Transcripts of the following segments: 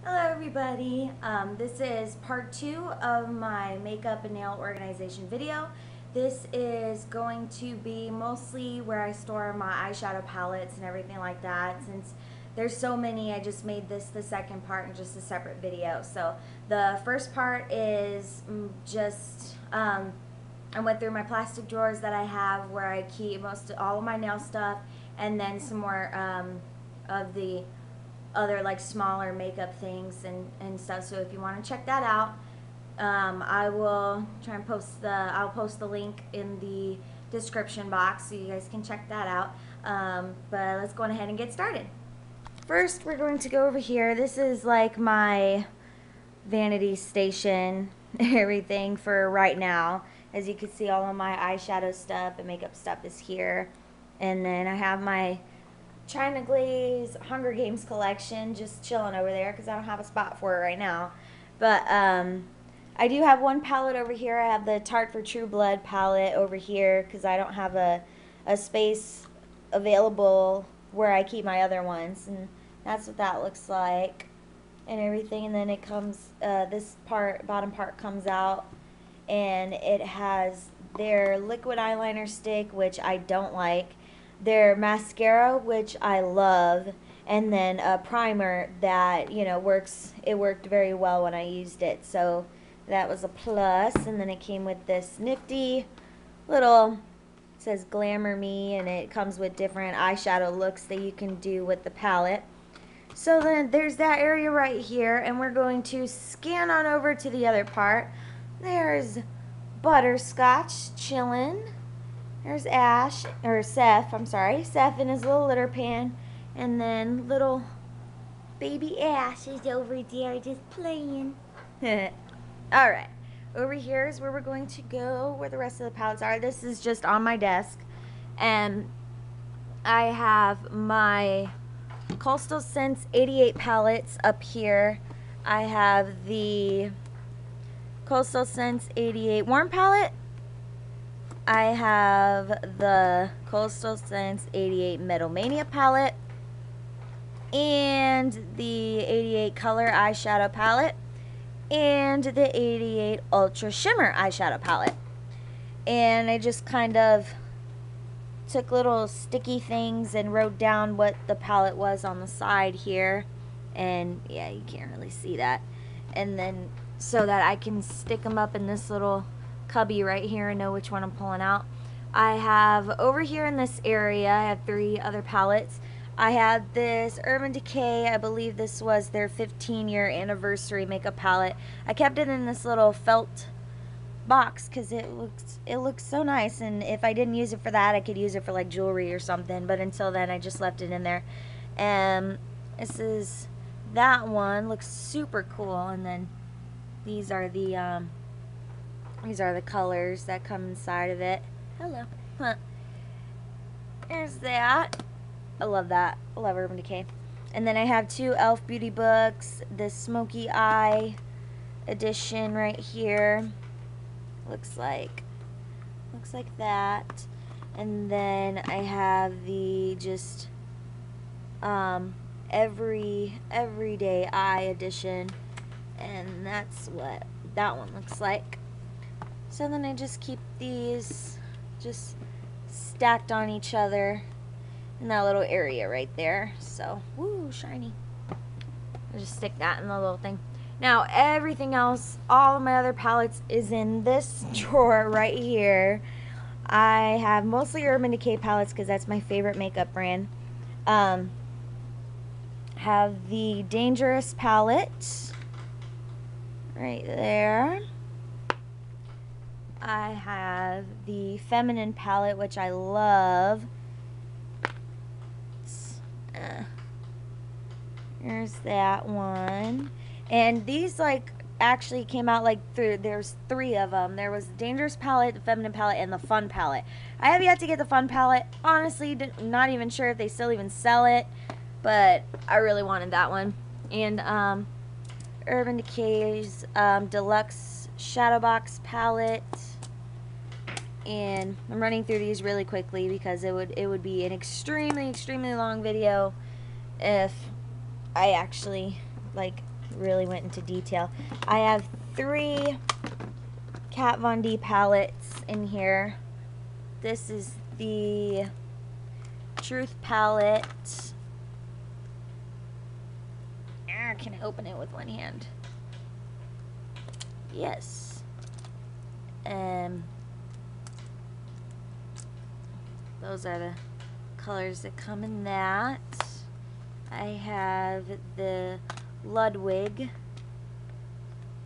Hello everybody, this is part 2 of my makeup and nail organization video. This is going to be mostly where I store my eyeshadow palettes and everything like that. Since there's so many, I just made this the second part in just a separate video. So the first part is I went through my plastic drawers that I have where I keep all of my nail stuff, and then some more of the other like smaller makeup things and stuff. So if you want to check that out, I will try and I'll post the link in the description box so you guys can check that out. But let's go ahead and get started. First, we're going to go over here. This is like my vanity station, everything for right now. As you can see, all of my eyeshadow stuff and makeup stuff is here. And then I have my China Glaze Hunger Games collection just chilling over there because I don't have a spot for it right now. But I do have one palette over here. I have the Tarte for True Blood palette over here because I don't have a space available where I keep my other ones. And that's what that looks like and everything. And then it comes, this bottom part comes out, and it has their liquid eyeliner stick, which I don't like, their mascara, which I love, and then a primer that, you know, it worked very well when I used it, so that was a plus. And then it came with this nifty little, it says Glamour Me, and it comes with different eyeshadow looks that you can do with the palette. So then there's that area right here, and we're going to scan on over to the other part. There's Butterscotch chillin'. There's Seth in his little litter pan. And then little baby Ash is over there just playing. Alright, over here is where we're going to go, where the rest of the palettes are. This is just on my desk. And I have my Coastal Scents 88 palettes up here. I have the Coastal Scents 88 Warm palette. I have the Coastal Scents 88 Metal Mania palette and the 88 Color eyeshadow palette and the 88 Ultra Shimmer eyeshadow palette. And I just kind of took little sticky things and wrote down what the palette was on the side here. And yeah, you can't really see that. And then so that I can stick them up in this little cubby right here and know which one I'm pulling out. I have over here in this area, I have 3 other palettes. I have this Urban Decay, I believe this was their 15-year anniversary makeup palette. I kept it in this little felt box because it looks so nice, and if I didn't use it for that, I could use it for like jewelry or something, but until then I just left it in there. And this is that one, looks super cool. And then these are the colors that come inside of it. Hello. Huh. There's that. I love that. I love Urban Decay. And then I have 2 e.l.f. Beauty books. The Smoky Eye edition right here. Looks like that. And then I have the just everyday eye edition, and that's what that one looks like. So then I just keep these just stacked on each other in that little area right there. So, woo, shiny. I just stick that in the little thing. Now, everything else, all of my other palettes is in this drawer right here. I have mostly Urban Decay palettes because that's my favorite makeup brand. Have the Dangerous palette right there. I have the Feminine palette, which I love. There's that one. And these like actually came out like there's 3 of them. There was the Dangerous palette, the Feminine palette, and the Fun palette. I have yet to get the Fun palette. Honestly, not even sure if they still even sell it, but I really wanted that one. And Urban Decay's Deluxe Shadow Box palette. And I'm running through these really quickly because it would be an extremely long video if I actually like really went into detail. I have 3 Kat Von D palettes in here. This is the Truth palette. Can I open it with one hand? Yes. Those are the colors that come in that. I have the Ludwig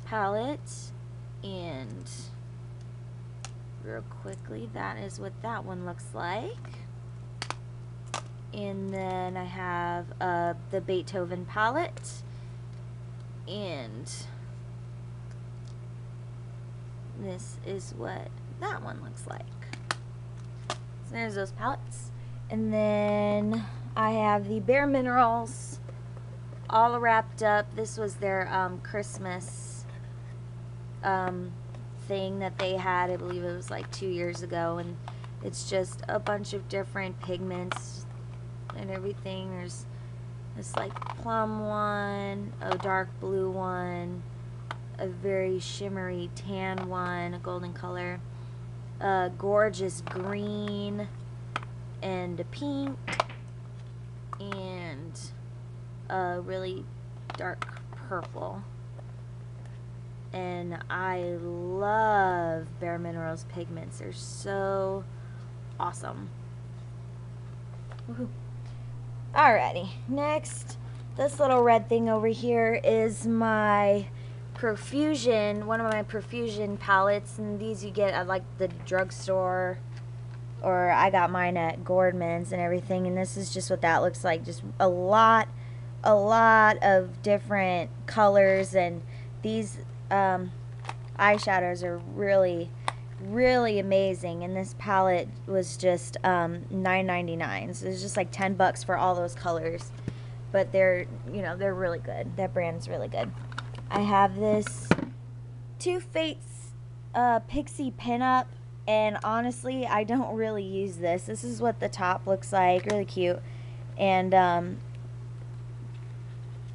palette, and real quickly, that is what that one looks like. And then I have the Beethoven palette, and this is what that one looks like. So there's those palettes. And then I have the Bare Minerals all wrapped up. This was their Christmas thing that they had. I believe it was like 2 years ago, and it's just a bunch of different pigments and everything. There's this like plum one, a dark blue one, a very shimmery tan one, a golden color, a gorgeous green, and a pink, and a really dark purple. And I love Bare Minerals pigments. They're so awesome. Woohoo. Alrighty, next, this little red thing over here is my Profusion, one of my Profusion palettes, and these you get at like the drugstore, or I got mine at Gordman's and everything, and this is just what that looks like. Just a lot of different colors, and these eyeshadows are really amazing, and this palette was just $9.99, so it's just like $10 for all those colors, but they're, you know, they're really good. That brand's really good. I have this Too Faced Pixie pinup, and honestly I don't really use this. This is what the top looks like, really cute, and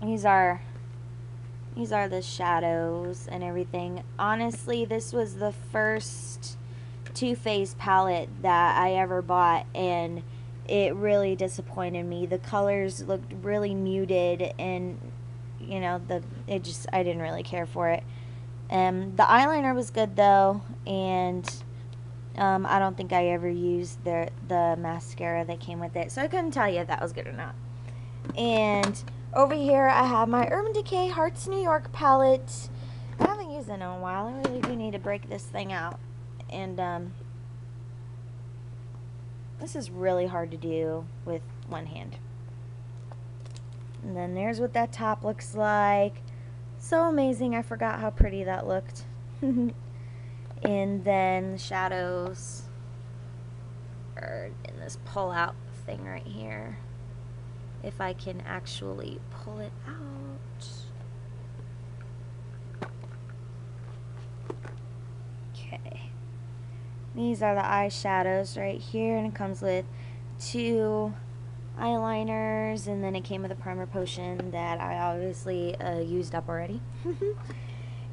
these are the shadows and everything. Honestly, this was the first Too Faced palette that I ever bought, and it really disappointed me. The colors looked really muted, and you know, I didn't really care for it. The eyeliner was good though, and I don't think I ever used the mascara that came with it, so I couldn't tell you if that was good or not. And over here I have my Urban Decay Hearts New York palette. I haven't used it in a while. I really do need to break this thing out. And this is really hard to do with one hand. And then there's what that top looks like. So amazing. I forgot how pretty that looked. And then the shadows are in this pull out thing right here. If I can actually pull it out. Okay. These are the eyeshadows right here, and it comes with 2 eyeliners, and then it came with a primer potion that I obviously used up already.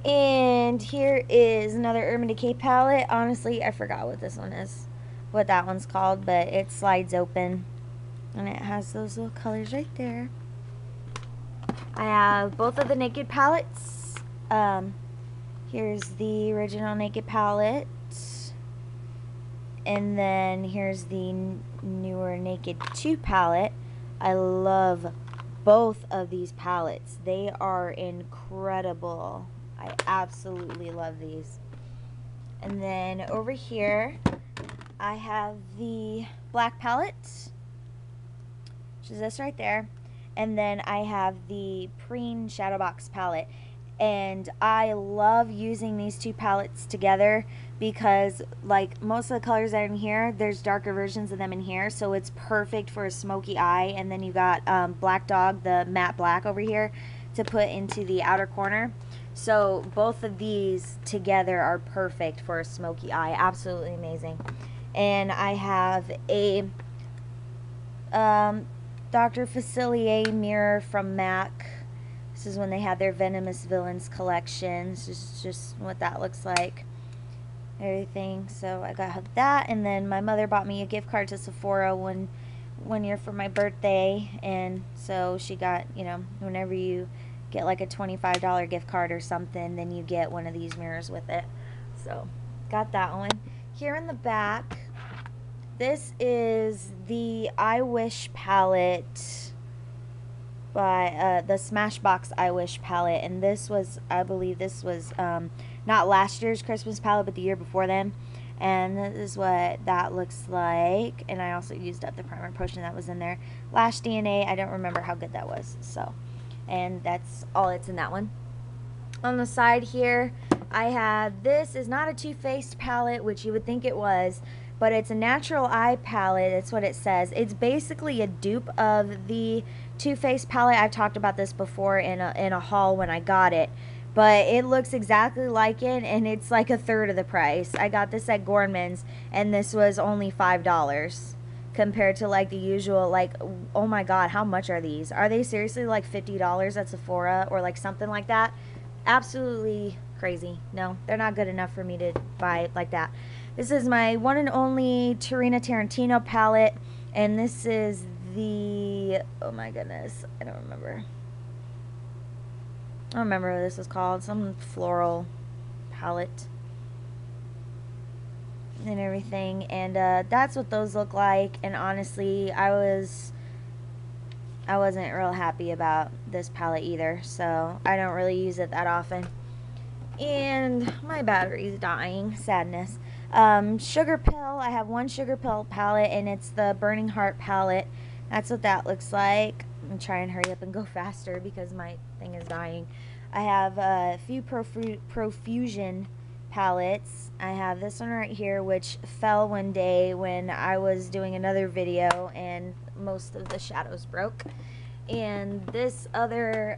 And here is another Urban Decay palette. Honestly, I forgot what this one is, what that one's called, but it slides open, and it has those little colors right there. I have both of the Naked palettes. Here's the original Naked palette, and then here's the newer Naked 2 palette. I love both of these palettes. They are incredible. I absolutely love these. And then over here I have the black palette, which is this right there, and then I have the Preen Shadow Box palette. And I love using these 2 palettes together because, like, most of the colors that are in here, there's darker versions of them in here, so it's perfect for a smoky eye. And then you got Black Dog, the matte black over here, to put into the outer corner. So both of these together are perfect for a smoky eye. Absolutely amazing. And I have a Dr. Facilier mirror from MAC. This is when they had their Venomous Villains collection. This is just what that looks like. Everything. So I got that, and then my mother bought me a gift card to Sephora one year for my birthday, and so she got, you know, whenever you get like a $25 gift card or something, then you get one of these mirrors with it. So got that one. Here in the back, this is the I Wish palette by the Smashbox I Wish palette, and this was, I believe this was not last year's Christmas palette, but the year before then. And this is what that looks like. And I also used up the primer potion that was in there. Lash DNA, I don't remember how good that was. So, and that's all it's in that one. On the side here, I have, this is not a Too Faced palette, which you would think it was, but it's a natural eye palette. That's what it says. It's basically a dupe of the Too Faced palette. I've talked about this before in a haul when I got it. But it looks exactly like it, and it's like a third of the price. I got this at Gorman's, and this was only $5 compared to like the usual, like, oh my god, how much are these? Are they seriously like $50 at Sephora or like something like that? Absolutely crazy. No, they're not good enough for me to buy like that. This is my one and only Tarina Tarantino palette, and this is the, oh my goodness, I don't remember. I don't remember what this is called. Some floral palette and everything. And that's what those look like. And honestly, I wasn't real happy about this palette either. So I don't really use it that often. And my battery's dying. Sadness. Sugar Pill. I have one Sugar Pill palette, and it's the Burning Heart palette. That's what that looks like. I'm trying to hurry up and go faster because my thing is dying. I have a few Profusion palettes. I have this one right here, which fell one day when I was doing another video and most of the shadows broke. And this other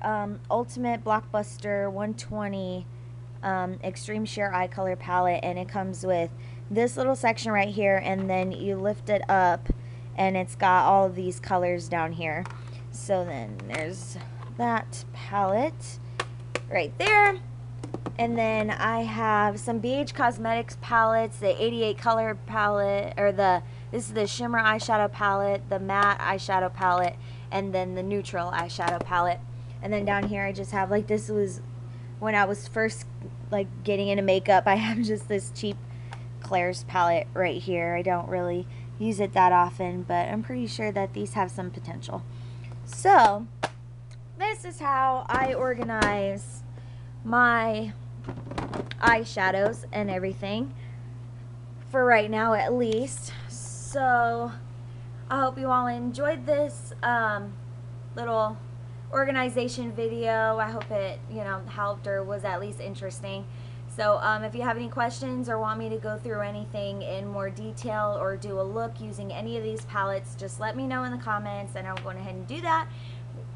Ultimate Blockbuster 120 Extreme Sheer Eye Color palette, and it comes with this little section right here, and then you lift it up and it's got all of these colors down here. So then there's that palette right there. And then I have some BH Cosmetics palettes, the 88 color palette, or this is the shimmer eyeshadow palette, the matte eyeshadow palette, and then the neutral eyeshadow palette. And then down here I just have, like, this was when I was first like getting into makeup. I have just this cheap Claire's palette right here. I don't really use it that often, but I'm pretty sure that these have some potential. So this is how I organize my eyeshadows and everything for right now, at least. So I hope you all enjoyed this little organization video. I hope it, you know, helped or was at least interesting. So if you have any questions or want me to go through anything in more detail or do a look using any of these palettes, just let me know in the comments, and I'll go ahead and do that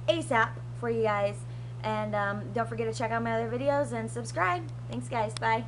ASAP for you guys. And don't forget to check out my other videos and subscribe. Thanks guys. Bye.